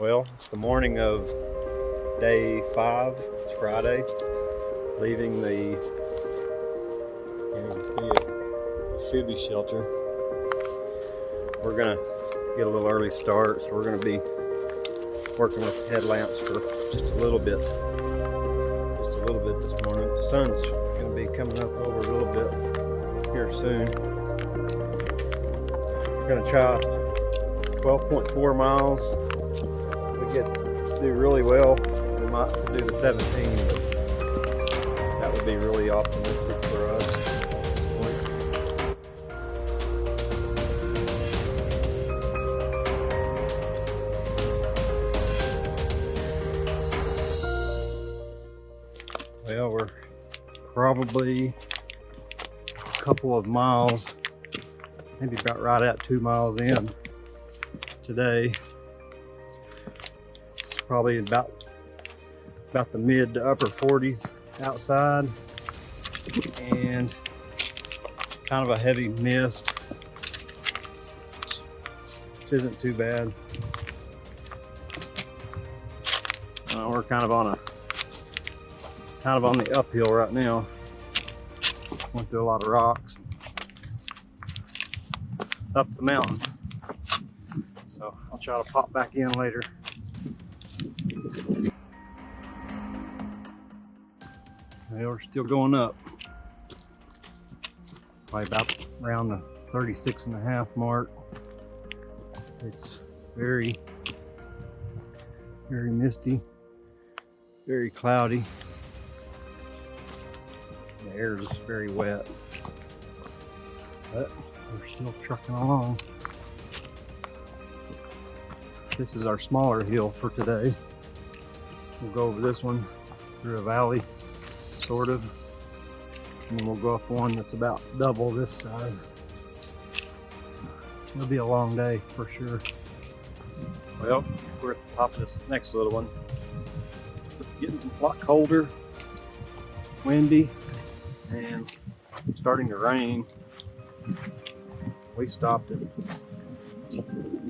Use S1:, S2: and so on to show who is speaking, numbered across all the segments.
S1: Well, it's the morning of day 5. It's Friday. Leaving the, you can see it, Shuby shelter. We're gonna get a little early start, so we're gonna be working with headlamps for just a little bit. This morning. The sun's gonna be coming up over a little bit here soon. We're gonna try 12.4 miles. Do really well. We might do the 17, but that would be really optimistic for us. Well, we're probably a couple of miles, maybe about right at 2 miles in today. Probably about the mid to upper 40s outside, and kind of a heavy mist, which isn't too bad. We're kind of on the uphill right now. Went through a lot of rocks up the mountain, so I'll try to pop back in later. Well, we're still going up. Probably about around the 36.5 mark. It's very misty, very cloudy. The air is very wet, but we're still trucking along. This is our smaller hill for today. We'll go over this one through a valley, sort of, and then we'll go up one that's about double this size. It'll be a long day for sure. Well, we're at the top of this next little one. It's getting a lot colder, windy, and starting to rain. We stopped and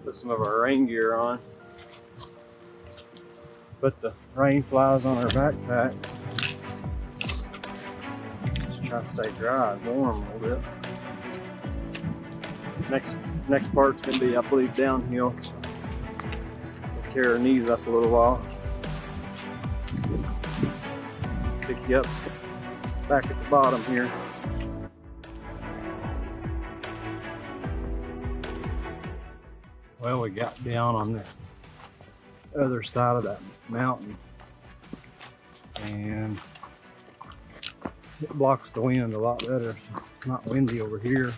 S1: put some of our rain gear on. Put the rain flies on our backpacks. Just try to stay dry and warm a little bit. Next part's gonna be, I believe, downhill. We'll tear our knees up a little while. Pick you up back at the bottom here. Well, we got down on the other side of that mountain, and it blocks the wind a lot better, so it's not windy over here,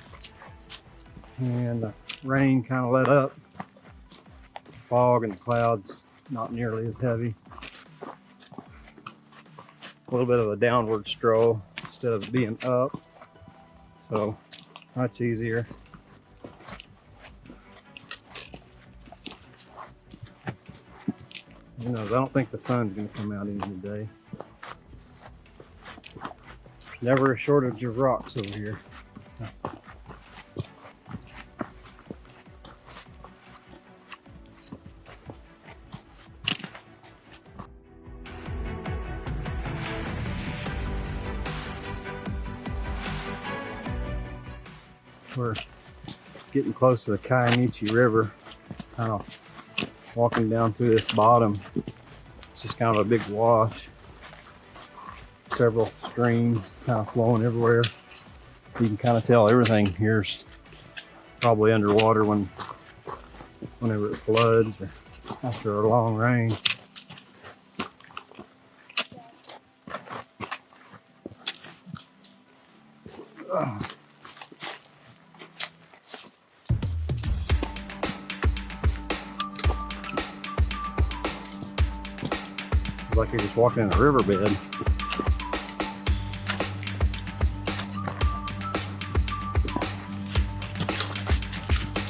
S1: and the rain kind of let up. The fog and the clouds not nearly as heavy. A little bit of a downward stroll instead of being up, so much easier. I don't think the sun's going to come out any today. There's never a shortage of rocks over here. We're getting close to the Kiamichi River, kind of walking down through this bottom. It's just kind of a big wash. Several streams kind of flowing everywhere. You can kind of tell everything here's probably underwater whenever it floods or after a long rain. Like you're just walking in a riverbed.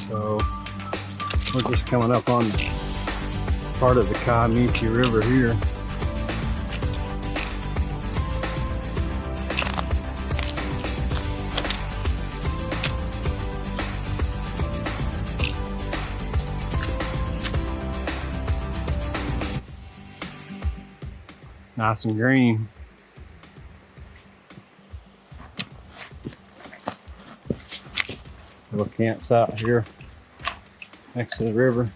S1: So we're just coming up on part of the Kiamichi River here. Nice and green. Little campsite here next to the river.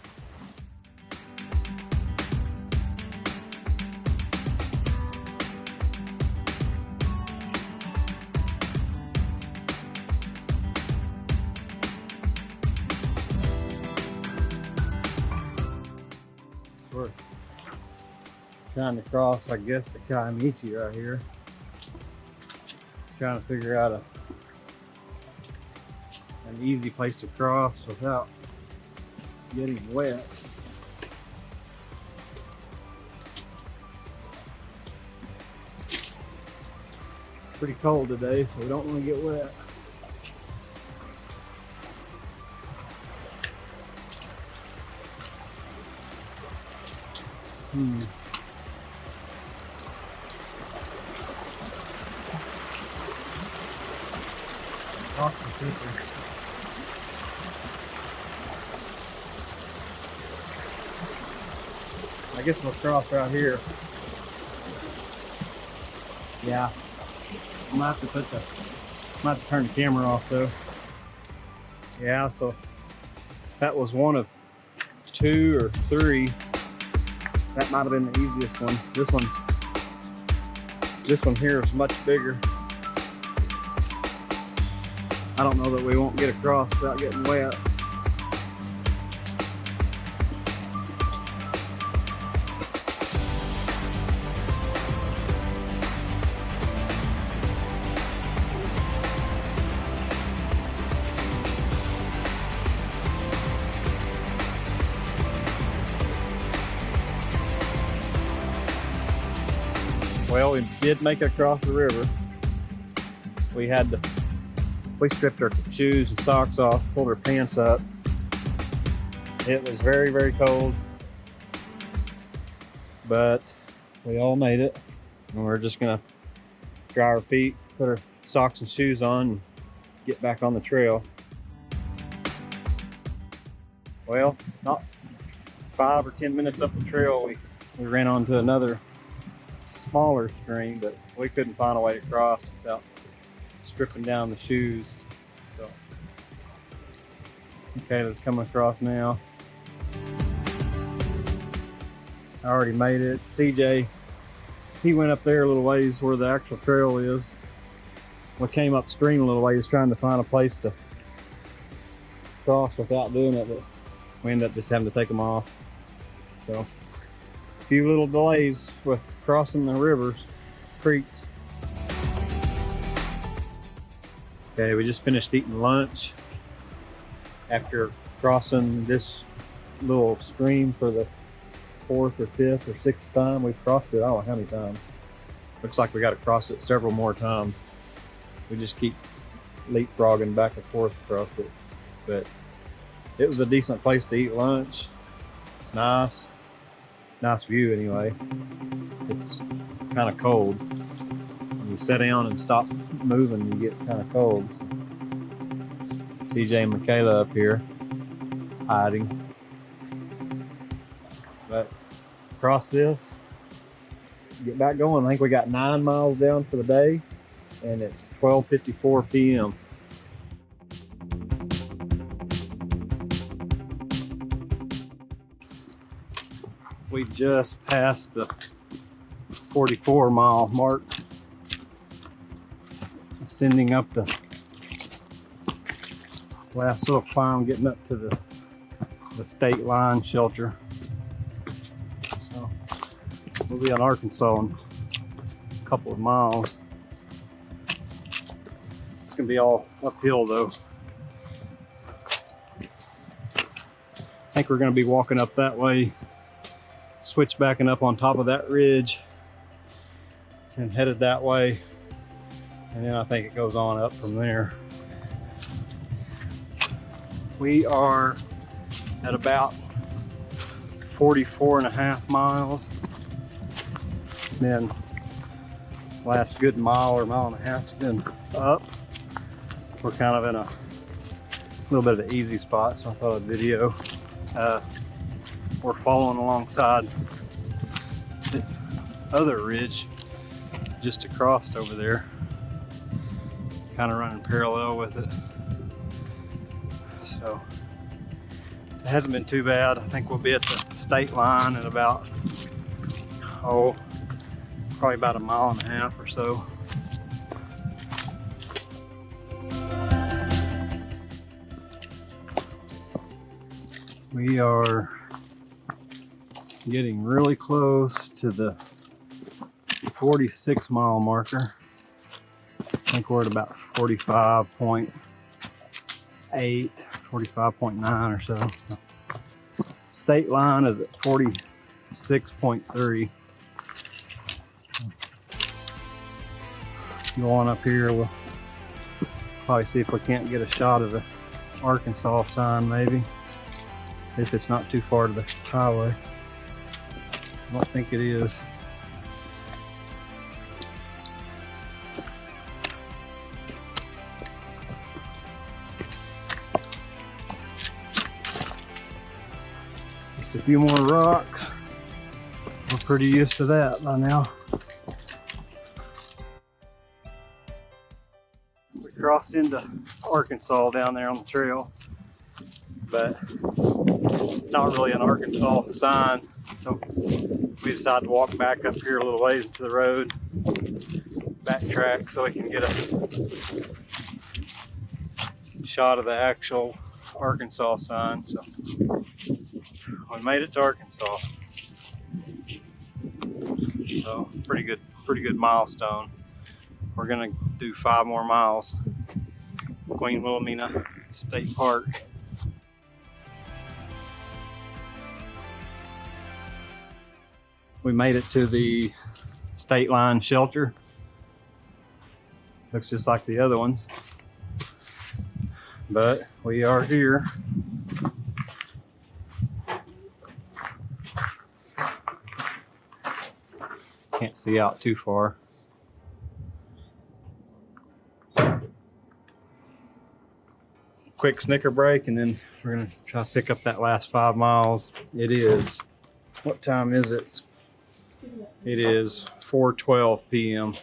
S1: We're trying to cross, I guess, the Kaimichi right here. Trying to figure out an easy place to cross without getting wet. Pretty cold today, so we don't want to get wet. Awesome picture. I guess we'll cross right here. Yeah. I'm gonna have to turn the camera off though. Yeah, so that was one of 2 or 3. That might have been the easiest one. This one here is much bigger. I don't know that we won't get across without getting wet. Well, we did make it across the river. We stripped our shoes and socks off, pulled our pants up. It was very, very cold, but we all made it. And we're just gonna dry our feet, put our socks and shoes on, and get back on the trail. Well, not 5 or 10 minutes up the trail, we ran onto another smaller stream, but we couldn't find a way to cross without stripping down the shoes. So okay, let's come across now. I already made it. CJ, he went up there a little ways where the actual trail is. We came upstream a little ways trying to find a place to cross without doing it, but we ended up just having to take them off. So a few little delays with crossing the rivers, creeks. Okay, we just finished eating lunch after crossing this little stream for the 4th or 5th or 6th time. We've crossed it, I don't know how many times. Looks like we got to cross it several more times. We just keep leapfrogging back and forth across it. But it was a decent place to eat lunch. It's nice. Nice view anyway. It's kind of cold. When you sit down and stop moving, you get kind of cold. CJ and Michaela up here hiding. But across this, get back going. I think we got 9 miles down for the day, and it's 12:54 p.m. We just passed the 44-mile mark, ascending up the last little climb, getting up to the state line shelter. So we'll be in Arkansas in a couple of miles. It's gonna be all uphill though. I think we're gonna be walking up that way, switch backing up on top of that ridge and headed that way, and then I think it goes on up from there. We are at about 44.5 miles. Then last good mile or mile and a half has been up. We're kind of in a little bit of an easy spot, so I thought I'd video. We're following alongside this other ridge just across over there, kind of running parallel with it. So it hasn't been too bad. I think we'll be at the state line in about, probably about 1.5 miles or so. We are getting really close to the 46-mile marker. I think we're at about 45.8, 45.9 or so. State line is at 46.3. Go on up here, we'll probably see if we can't get a shot of the Arkansas sign, maybe, if it's not too far to the highway. I don't think it is. Just a few more rocks. We're pretty used to that by now. We crossed into Arkansas down there on the trail, but not really an Arkansas sign. So we decided to walk back up here a little ways into the road, backtrack so we can get a shot of the actual Arkansas sign. So we made it to Arkansas. So pretty good milestone. We're gonna do 5 more miles. Queen Wilhelmina State Park. We made it to the state line shelter. Looks just like the other ones, but we are here. Can't see out too far. Quick snicker break, and then we're gonna try to pick up that last 5 miles. It is, what time is it? It is 4:12 p.m.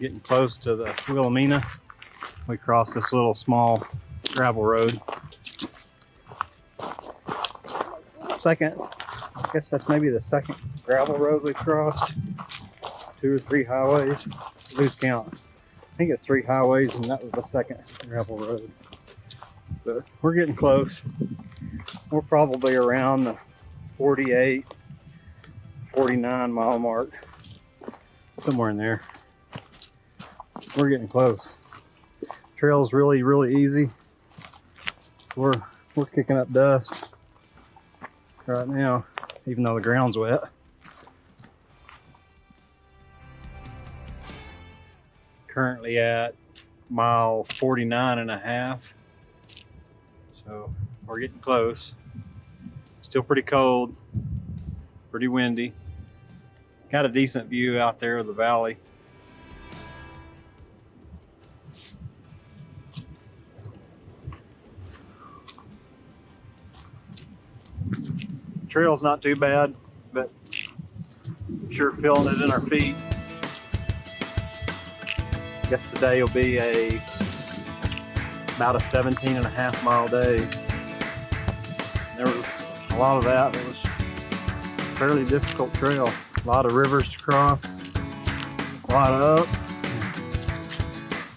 S1: Getting close to the Wilhelmina. We crossed this little small gravel road. Second, I guess that's maybe the second gravel road we crossed. 2 or 3 highways, lose count. I think it's 3 highways, and that was the second gravel road. But we're getting close. We're probably around the 48, 49 mile mark, somewhere in there. We're getting close. Trail's really easy. We're kicking up dust right now, even though the ground's wet. Currently at mile 49.5. So we're getting close. Still pretty cold, pretty windy. Got a decent view out there of the valley. Trail's not too bad, but sure feeling it in our feet. Guess today will be about a 17.5 mile day. There was a lot of that. It was a fairly difficult trail. A lot of rivers to cross, a lot of up,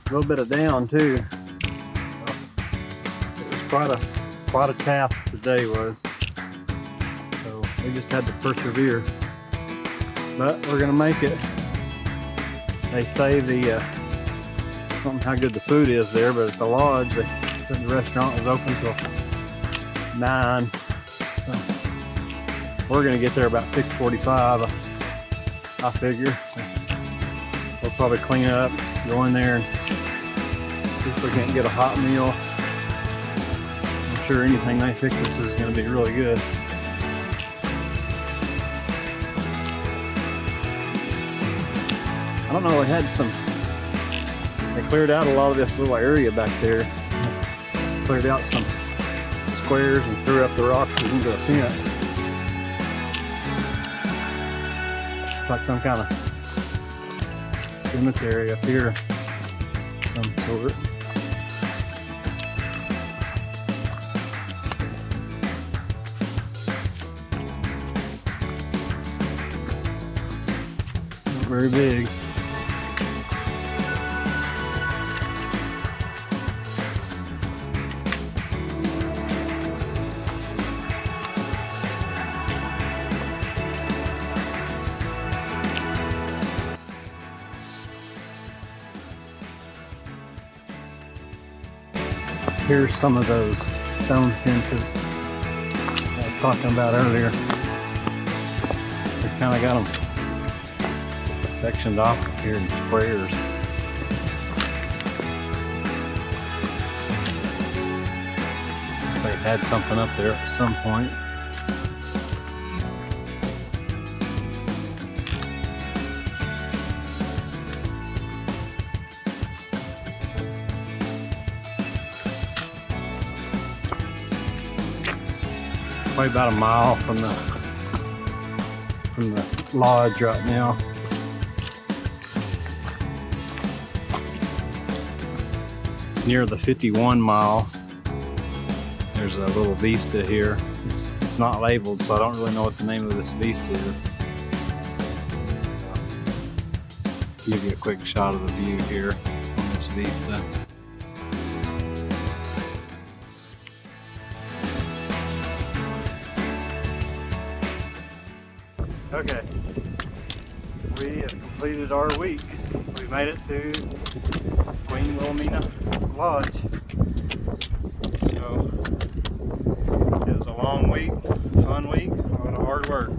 S1: a little bit of down too. So it was quite a task today was. So we just had to persevere. But we're gonna make it. They say I don't know how good the food is there, but at the lodge, they said the restaurant was open till 9. So we're gonna get there about 6:45, I figure. So we'll probably clean up, go in there, and see if we can't get a hot meal. I'm sure anything they fix us is gonna be really good. I don't know, we had they cleared out a lot of this little area back there. Cleared out some squares and threw up the rocks into a fence. It's like some kind of cemetery up here, some sort. Not very big. Here's some of those stone fences I was talking about earlier. They kind of got them sectioned off here in squares. Since they had something up there at some point. Probably about a mile from the lodge right now. Near the 51 mile, there's a little vista here. It's not labeled, so I don't really know what the name of this vista is. So, give you a quick shot of the view here on this vista. Okay, we have completed our week. We made it to Queen Wilhelmina Lodge. So it was a long week, fun week, a lot of hard work.